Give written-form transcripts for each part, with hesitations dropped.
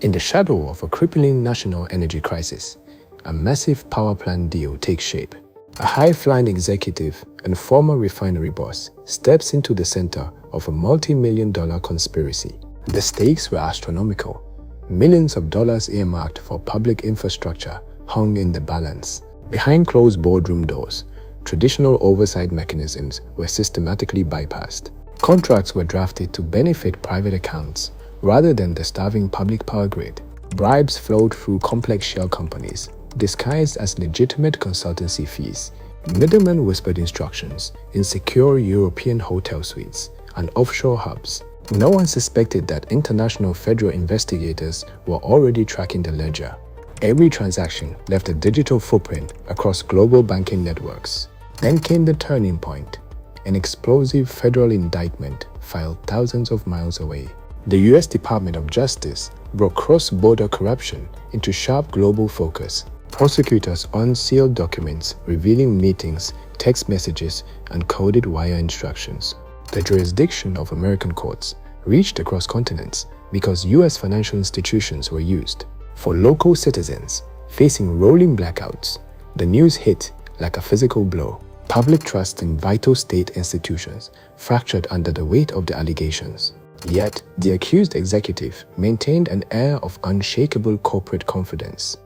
In the shadow of a crippling national energy crisis, a massive power plant deal takes shape. A high-flying executive and former refinery boss steps into the center of a multi-million-dollar conspiracy. The stakes were astronomical. Millions of dollars earmarked for public infrastructure hung in the balance. Behind closed boardroom doors, traditional oversight mechanisms were systematically bypassed. Contracts were drafted to benefit private accounts rather than the starving public power grid. Bribes flowed through complex shell companies, disguised as legitimate consultancy fees. Middlemen whispered instructions in secure European hotel suites and offshore hubs. No one suspected that international federal investigators were already tracking the ledger. Every transaction left a digital footprint across global banking networks. Then came the turning point. An explosive federal indictment filed thousands of miles away. The US Department of Justice brought cross-border corruption into sharp global focus. Prosecutors unsealed documents revealing meetings, text messages, and coded wire instructions. The jurisdiction of American courts reached across continents because US financial institutions were used. For local citizens facing rolling blackouts, the news hit like a physical blow. Public trust in vital state institutions fractured under the weight of the allegations. Yet, the accused executive maintained an air of unshakable corporate confidence.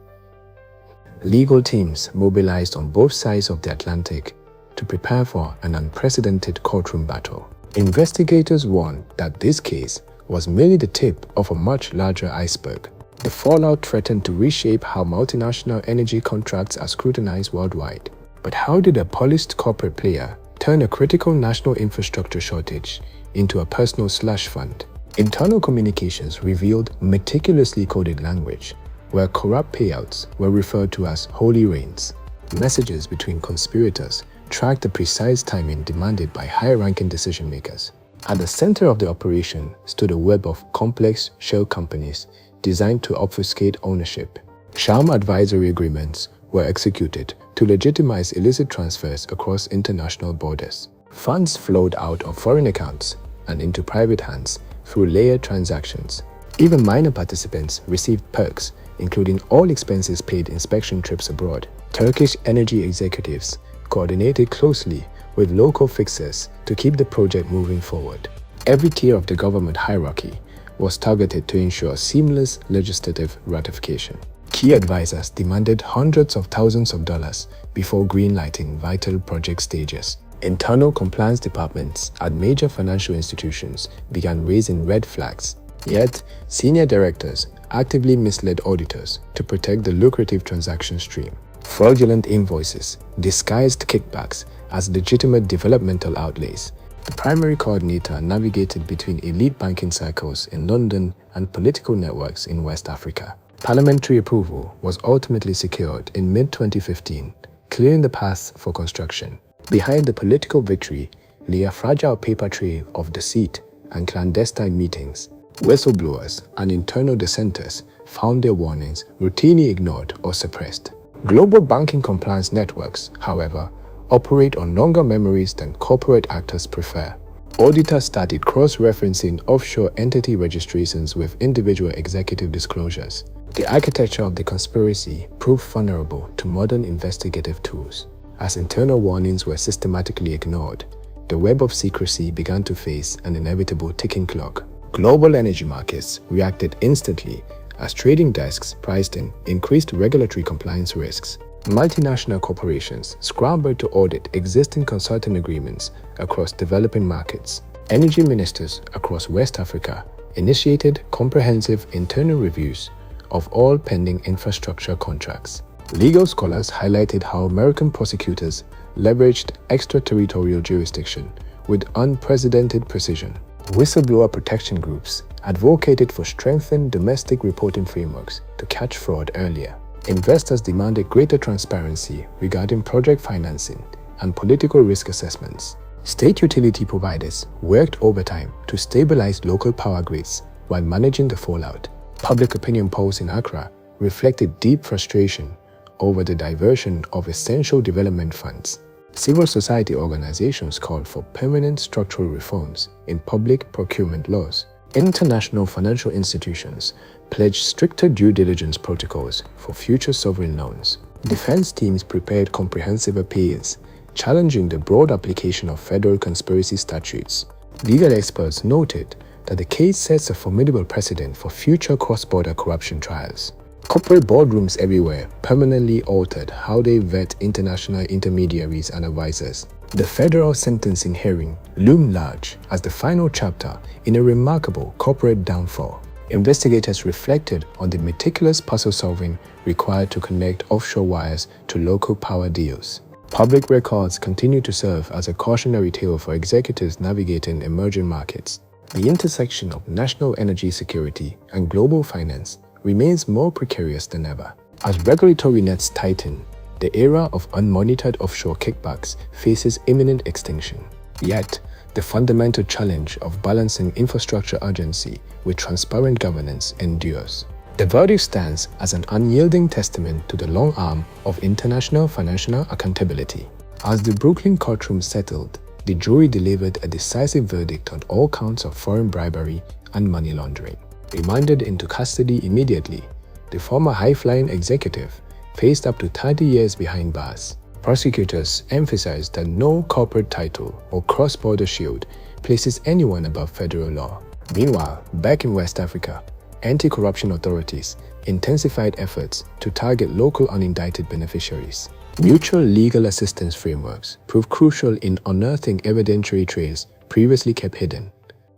Legal teams mobilized on both sides of the Atlantic to prepare for an unprecedented courtroom battle. Investigators warned that this case was merely the tip of a much larger iceberg. The fallout threatened to reshape how multinational energy contracts are scrutinized worldwide. But how did a polished corporate player turn a critical national infrastructure shortage into a personal slush fund? Internal communications revealed meticulously coded language, where corrupt payouts were referred to as holy rains. Messages between conspirators tracked the precise timing demanded by high-ranking decision-makers. At the center of the operation stood a web of complex shell companies designed to obfuscate ownership. Sham advisory agreements were executed to legitimize illicit transfers across international borders. Funds flowed out of foreign accounts and into private hands through layered transactions. Even minor participants received perks, including all expenses paid inspection trips abroad. Turkish energy executives coordinated closely with local fixers to keep the project moving forward. Every tier of the government hierarchy was targeted to ensure seamless legislative ratification. Key advisors demanded hundreds of thousands of dollars before greenlighting vital project stages. Internal compliance departments at major financial institutions began raising red flags. Yet, senior directors actively misled auditors to protect the lucrative transaction stream. Fraudulent invoices disguised kickbacks as legitimate developmental outlays. The primary coordinator navigated between elite banking circles in London and political networks in West Africa. Parliamentary approval was ultimately secured in mid-2015, clearing the path for construction. Behind the political victory lay a fragile paper trail of deceit and clandestine meetings. Whistleblowers and internal dissenters found their warnings routinely ignored or suppressed. Global banking compliance networks, however, operate on longer memories than corporate actors prefer. Auditors started cross-referencing offshore entity registrations with individual executive disclosures. The architecture of the conspiracy proved vulnerable to modern investigative tools. As internal warnings were systematically ignored, the web of secrecy began to face an inevitable ticking clock. Global energy markets reacted instantly as trading desks priced in increased regulatory compliance risks. Multinational corporations scrambled to audit existing consulting agreements across developing markets. Energy ministers across West Africa initiated comprehensive internal reviews of all pending infrastructure contracts. Legal scholars highlighted how American prosecutors leveraged extraterritorial jurisdiction with unprecedented precision. Whistleblower protection groups advocated for strengthened domestic reporting frameworks to catch fraud earlier. Investors demanded greater transparency regarding project financing and political risk assessments. State utility providers worked overtime to stabilize local power grids while managing the fallout. Public opinion polls in Accra reflected deep frustration over the diversion of essential development funds. Civil society organizations called for permanent structural reforms in public procurement laws. International financial institutions pledged stricter due diligence protocols for future sovereign loans. Defense teams prepared comprehensive appeals, challenging the broad application of federal conspiracy statutes. Legal experts noted that the case sets a formidable precedent for future cross-border corruption trials. Corporate boardrooms everywhere permanently altered how they vet international intermediaries and advisors. The federal sentencing hearing loomed large as the final chapter in a remarkable corporate downfall. Investigators reflected on the meticulous puzzle-solving required to connect offshore wires to local power deals. Public records continue to serve as a cautionary tale for executives navigating emerging markets. The intersection of national energy security and global finance remains more precarious than ever. As regulatory nets tighten, the era of unmonitored offshore kickbacks faces imminent extinction. Yet, the fundamental challenge of balancing infrastructure urgency with transparent governance endures. The verdict stands as an unyielding testament to the long arm of international financial accountability. As the Brooklyn courtroom settled, the jury delivered a decisive verdict on all counts of foreign bribery and money laundering. Remanded into custody immediately, the former high-flying executive faced up to 30 years behind bars. Prosecutors emphasized that no corporate title or cross-border shield places anyone above federal law. Meanwhile, back in West Africa, anti-corruption authorities intensified efforts to target local unindicted beneficiaries. Mutual legal assistance frameworks proved crucial in unearthing evidentiary trails previously kept hidden.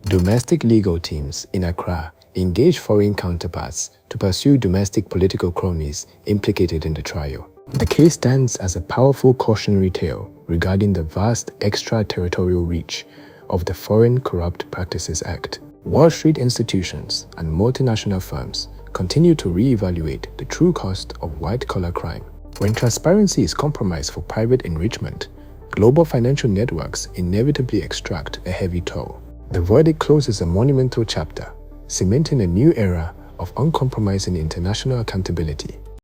Domestic legal teams in Accra engaged foreign counterparts to pursue domestic political cronies implicated in the trial. The case stands as a powerful cautionary tale regarding the vast extraterritorial reach of the Foreign Corrupt Practices Act. Wall Street institutions and multinational firms continue to reevaluate the true cost of white-collar crime. When transparency is compromised for private enrichment, global financial networks inevitably extract a heavy toll. The verdict closes a monumental chapter, cementing a new era of uncompromising international accountability.